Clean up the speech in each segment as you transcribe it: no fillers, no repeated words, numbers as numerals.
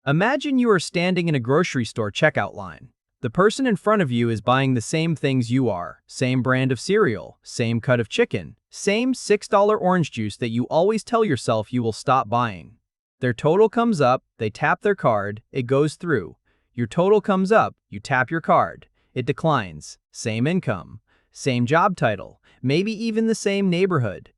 Imagine you are standing in a grocery store checkout line. The person in front of you is buying the same things you are, same brand of cereal, same cut of chicken, same $6 orange juice that you always tell yourself you will stop buying. Their total comes up, they tap their card, it goes through. Your total comes up, you tap your card, it declines. Same income, same job title, maybe even the same neighborhood.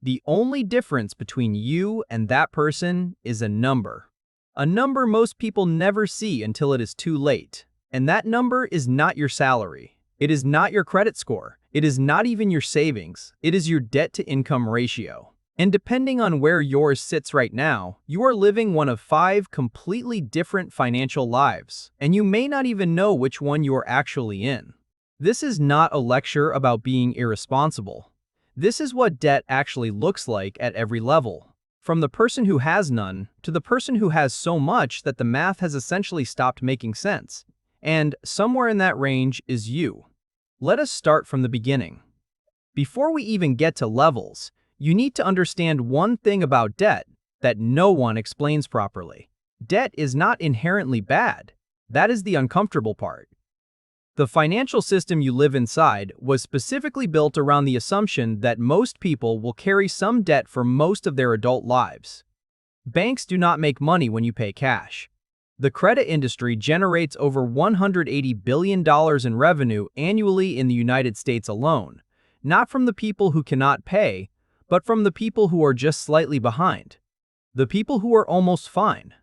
The only difference between you and that person is a number. A number most people never see until it is too late. And that number is not your salary. It is not your credit score. It is not even your savings. It is your debt-to-income ratio. And depending on where yours sits right now, you are living one of 5 completely different financial lives, and you may not even know which one you are actually in. This is not a lecture about being irresponsible. This is what debt actually looks like at every level. From the person who has none to the person who has so much that the math has essentially stopped making sense. And somewhere in that range is you. Let us start from the beginning. Before we even get to levels, you need to understand one thing about debt that no one explains properly. Debt is not inherently bad. That is the uncomfortable part. The financial system you live inside was specifically built around the assumption that most people will carry some debt for most of their adult lives. Banks do not make money when you pay cash. The credit industry generates over $180 billion in revenue annually in the United States alone, not from the people who cannot pay, but from the people who are just slightly behind. The people who are almost fine.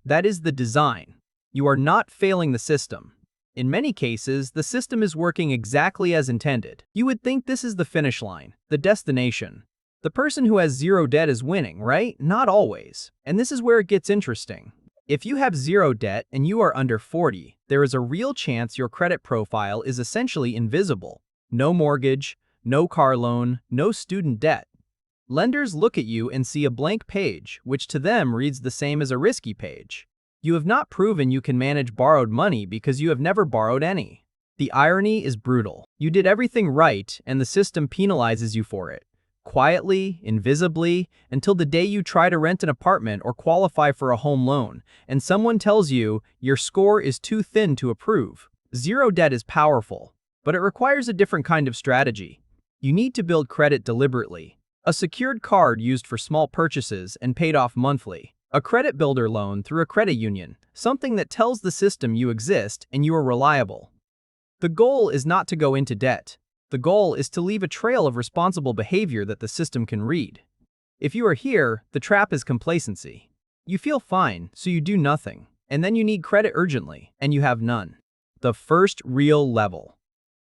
That is the design. You are not failing the system. In many cases, the system is working exactly as intended. You would think this is the finish line, the destination. The person who has zero debt is winning, right? Not always. And this is where it gets interesting. If you have zero debt and you are under 40, there is a real chance your credit profile is essentially invisible. No mortgage, no car loan, no student debt. Lenders look at you and see a blank page, which to them reads the same as a risky page. You have not proven you can manage borrowed money because you have never borrowed any. The irony is brutal. You did everything right and the system penalizes you for it. Quietly, invisibly, until the day you try to rent an apartment or qualify for a home loan, and someone tells you your score is too thin to approve. Zero debt is powerful, but it requires a different kind of strategy. You need to build credit deliberately. A secured card used for small purchases and paid off monthly. A credit builder loan through a credit union, something that tells the system you exist and you are reliable. The goal is not to go into debt. The goal is to leave a trail of responsible behavior that the system can read. If you are here, the trap is complacency. You feel fine, so you do nothing, and then you need credit urgently, and you have none. The first real level.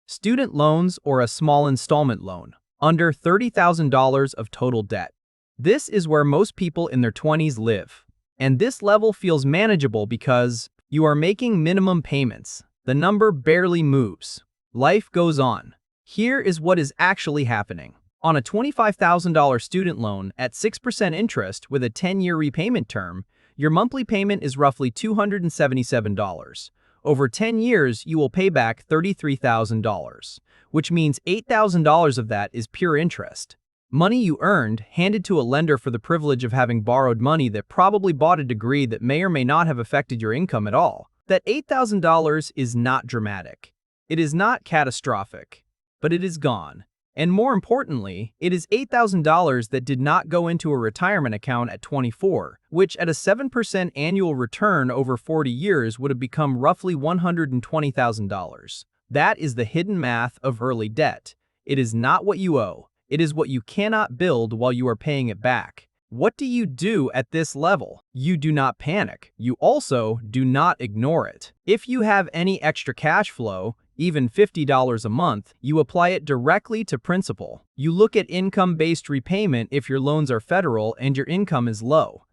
Student loans or a small installment loan, under $30,000 of total debt. This is where most people in their 20s live. And this level feels manageable because you are making minimum payments. The number barely moves. Life goes on. Here is what is actually happening. On a $25,000 student loan at 6% interest with a 10-year repayment term, your monthly payment is roughly $277. Over 10 years, you will pay back $33,000, which means $8,000 of that is pure interest. Money you earned, handed to a lender for the privilege of having borrowed money that probably bought a degree that may or may not have affected your income at all. That $8,000 is not dramatic. It is not catastrophic, but it is gone. And more importantly, it is $8,000 that did not go into a retirement account at 24, which at a 7% annual return over 40 years would have become roughly $120,000. That is the hidden math of early debt. It is not what you owe. It is what you cannot build while you are paying it back. What do you do at this level? You do not panic. You also do not ignore it. If you have any extra cash flow, even $50 a month, you apply it directly to principal. You look at income-based repayment if your loans are federal and your income is low.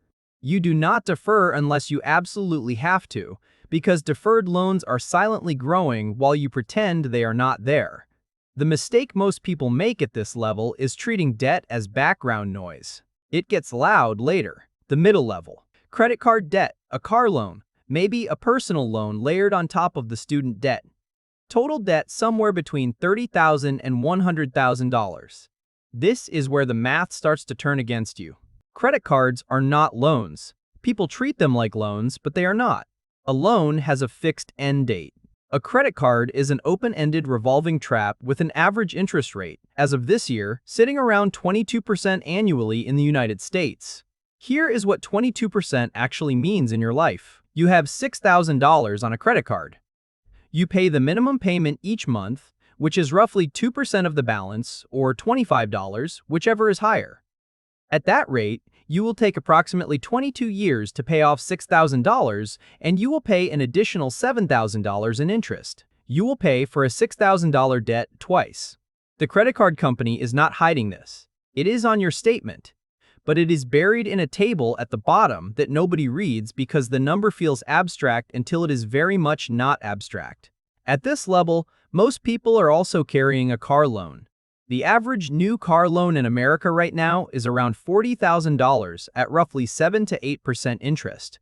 You do not defer unless you absolutely have to, because deferred loans are silently growing while you pretend they are not there. The mistake most people make at this level is treating debt as background noise. It gets loud later. The middle level. Credit card debt, a car loan, maybe a personal loan layered on top of the student debt. Total debt somewhere between $30,000 and $100,000. This is where the math starts to turn against you. Credit cards are not loans. People treat them like loans, but they are not. A loan has a fixed end date. A credit card is an open-ended revolving trap with an average interest rate, as of this year, sitting around 22% annually in the United States. Here is what 22% actually means in your life. You have $6,000 on a credit card. You pay the minimum payment each month, which is roughly 2% of the balance, or $25, whichever is higher. At that rate, you will take approximately 22 years to pay off $6,000, and you will pay an additional $7,000 in interest. You will pay for a $6,000 debt twice. The credit card company is not hiding this. It is on your statement, but it is buried in a table at the bottom that nobody reads because the number feels abstract until it is very much not abstract. At this level, most people are also carrying a car loan. The average new car loan in America right now is around $40,000 at roughly 7 to 8% interest,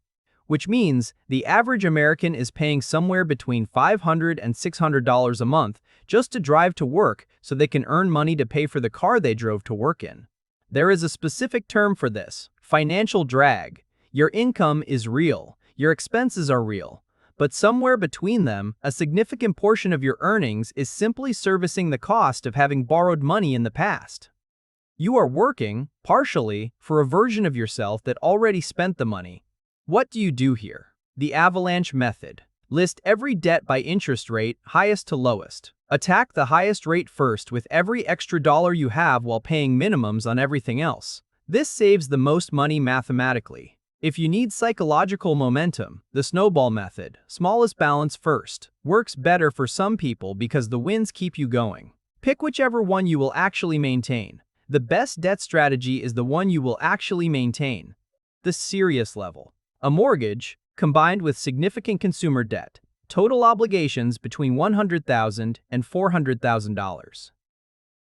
which means the average American is paying somewhere between $500 and $600 a month just to drive to work so they can earn money to pay for the car they drove to work in. There is a specific term for this: financial drag. Your income is real, your expenses are real, but somewhere between them, a significant portion of your earnings is simply servicing the cost of having borrowed money in the past. You are working, partially, for a version of yourself that already spent the money. What do you do here? The avalanche method. List every debt by interest rate, highest to lowest. Attack the highest rate first with every extra dollar you have while paying minimums on everything else. This saves the most money mathematically. If you need psychological momentum, the snowball method, smallest balance first, works better for some people because the wins keep you going. Pick whichever one you will actually maintain. The best debt strategy is the one you will actually maintain. The serious level. A mortgage, combined with significant consumer debt. Total obligations between $100,000 and $400,000.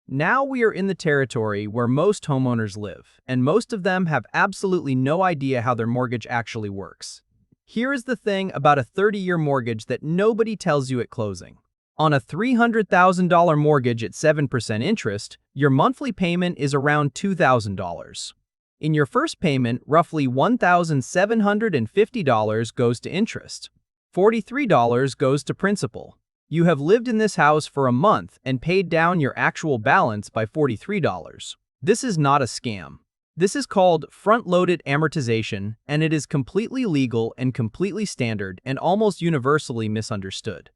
Now we are in the territory where most homeowners live, and most of them have absolutely no idea how their mortgage actually works. Here is the thing about a 30-year mortgage that nobody tells you at closing. On a $300,000 mortgage at 7% interest, your monthly payment is around $2,000. In your first payment, roughly $1,750 goes to interest. $43 goes to principal. You have lived in this house for a month and paid down your actual balance by $43. This is not a scam. This is called front-loaded amortization, and it is completely legal and completely standard and almost universally misunderstood.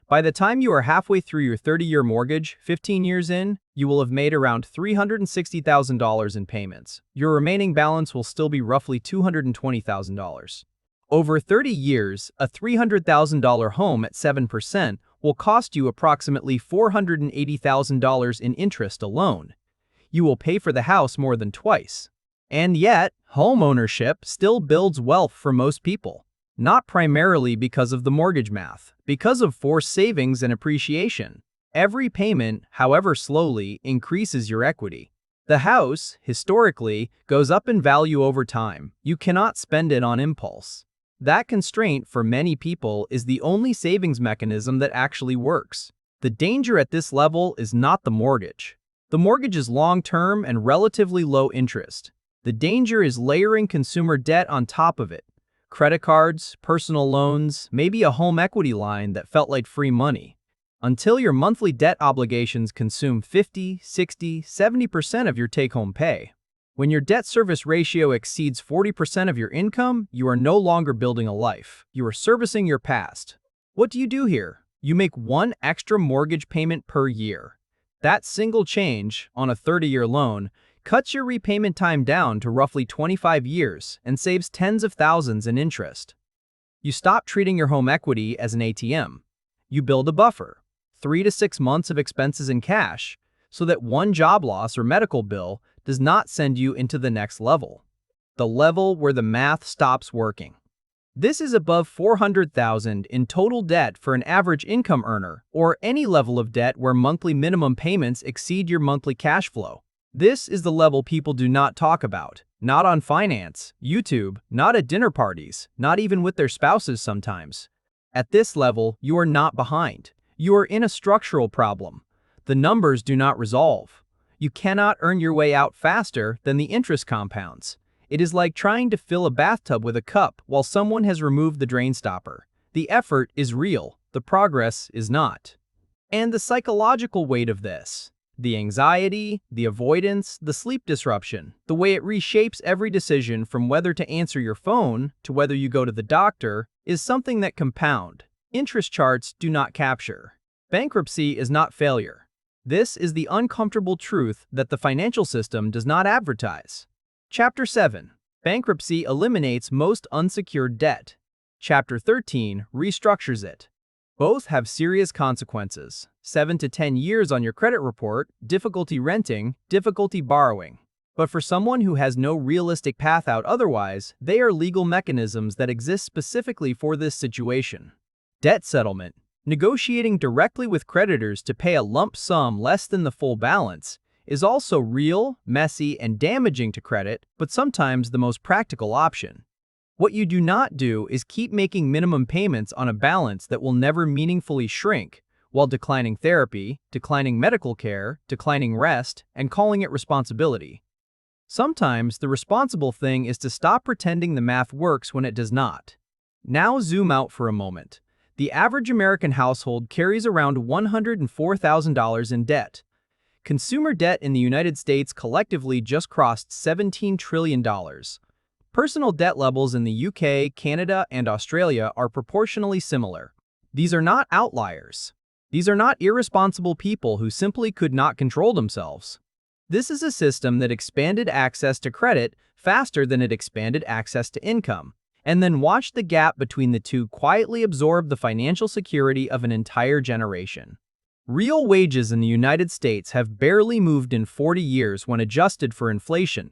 By the time you are halfway through your 30-year mortgage, 15 years in, you will have made around $360,000 in payments. Your remaining balance will still be roughly $220,000. Over 30 years, a $300,000 home at 7% will cost you approximately $480,000 in interest alone. You will pay for the house more than twice. And yet, home ownership still builds wealth for most people. Not primarily because of the mortgage math, because of forced savings and appreciation. Every payment, however slowly, increases your equity. The house, historically, goes up in value over time. You cannot spend it on impulse. That constraint, for many people, is the only savings mechanism that actually works. The danger at this level is not the mortgage. The mortgage is long-term and relatively low interest. The danger is layering consumer debt on top of it. Credit cards, personal loans, maybe a home equity line that felt like free money. Until your monthly debt obligations consume 50, 60, 70% of your take-home pay. When your debt service ratio exceeds 40% of your income, you are no longer building a life. You are servicing your past. What do you do here? You make one extra mortgage payment per year. That single change, on a 30-year loan, cuts your repayment time down to roughly 25 years and saves tens of thousands in interest. You stop treating your home equity as an ATM. You build a buffer, 3 to 6 months of expenses in cash, so that one job loss or medical bill does not send you into the next level, the level where the math stops working. This is above $400,000 in total debt for an average income earner, or any level of debt where monthly minimum payments exceed your monthly cash flow. This is the level people do not talk about, not on finance, YouTube, not at dinner parties, not even with their spouses sometimes. At this level, you are not behind. You are in a structural problem. The numbers do not resolve. You cannot earn your way out faster than the interest compounds. It is like trying to fill a bathtub with a cup while someone has removed the drain stopper. The effort is real, the progress is not. And the psychological weight of this, the anxiety, the avoidance, the sleep disruption, the way it reshapes every decision from whether to answer your phone to whether you go to the doctor, is something that compound. Interest charts do not capture. Bankruptcy is not failure. This is the uncomfortable truth that the financial system does not advertise. Chapter 7. Bankruptcy eliminates most unsecured debt. Chapter 13 restructures it. Both have serious consequences. 7 to 10 years on your credit report, difficulty renting, difficulty borrowing. But for someone who has no realistic path out otherwise, they are legal mechanisms that exist specifically for this situation. Debt settlement. Negotiating directly with creditors to pay a lump sum less than the full balance is also real, messy, and damaging to credit, but sometimes the most practical option. What you do not do is keep making minimum payments on a balance that will never meaningfully shrink, while declining therapy, declining medical care, declining rest, and calling it responsibility. Sometimes the responsible thing is to stop pretending the math works when it does not. Now zoom out for a moment. The average American household carries around $104,000 in debt. Consumer debt in the United States collectively just crossed $17 trillion. Personal debt levels in the UK, Canada, and Australia are proportionally similar. These are not outliers. These are not irresponsible people who simply could not control themselves. This is a system that expanded access to credit faster than it expanded access to income, and then watched the gap between the two quietly absorb the financial security of an entire generation. Real wages in the United States have barely moved in 40 years when adjusted for inflation.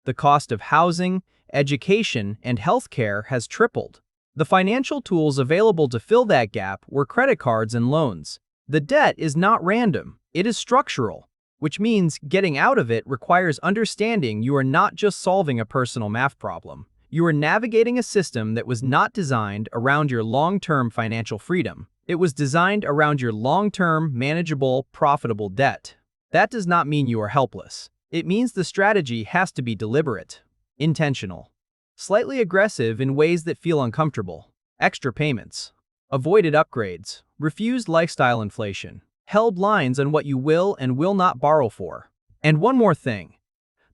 The cost of housing, education, and healthcare has tripled. The financial tools available to fill that gap were credit cards and loans. The debt is not random, it is structural, which means getting out of it requires understanding you are not just solving a personal math problem. You are navigating a system that was not designed around your long-term financial freedom. It was designed around your long-term, manageable, profitable debt. That does not mean you are helpless. It means the strategy has to be deliberate, intentional, slightly aggressive in ways that feel uncomfortable. Extra payments, avoided upgrades, refused lifestyle inflation, held lines on what you will and will not borrow for. And one more thing.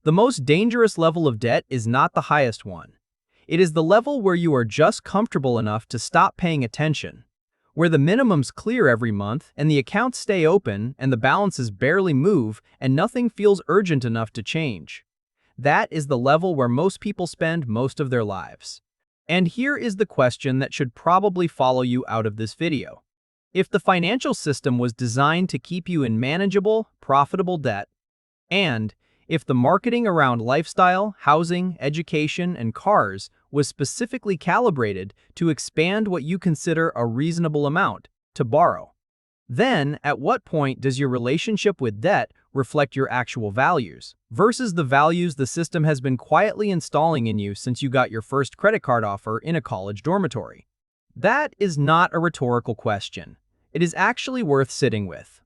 The most dangerous level of debt is not the highest one. It is the level where you are just comfortable enough to stop paying attention, where the minimums clear every month and the accounts stay open and the balances barely move and nothing feels urgent enough to change. That is the level where most people spend most of their lives. And here is the question that should probably follow you out of this video. If the financial system was designed to keep you in manageable, profitable debt, and if the marketing around lifestyle, housing, education, and cars was specifically calibrated to expand what you consider a reasonable amount to borrow, then at what point does your relationship with debt reflect your actual values versus the values the system has been quietly installing in you since you got your first credit card offer in a college dormitory? That is not a rhetorical question. It is actually worth sitting with.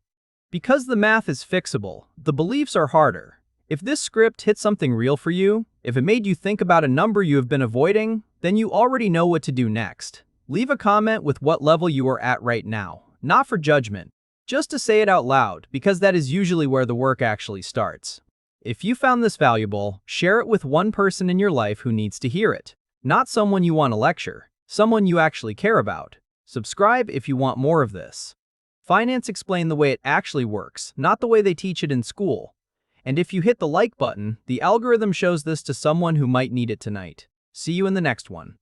Because the math is fixable, the beliefs are harder. If this script hit something real for you, if it made you think about a number you have been avoiding, then you already know what to do next. Leave a comment with what level you are at right now, not for judgment, just to say it out loud, because that is usually where the work actually starts. If you found this valuable, share it with one person in your life who needs to hear it. Not someone you want to lecture, someone you actually care about. Subscribe if you want more of this. Finance explained the way it actually works, not the way they teach it in school. And if you hit the like button, the algorithm shows this to someone who might need it tonight. See you in the next one.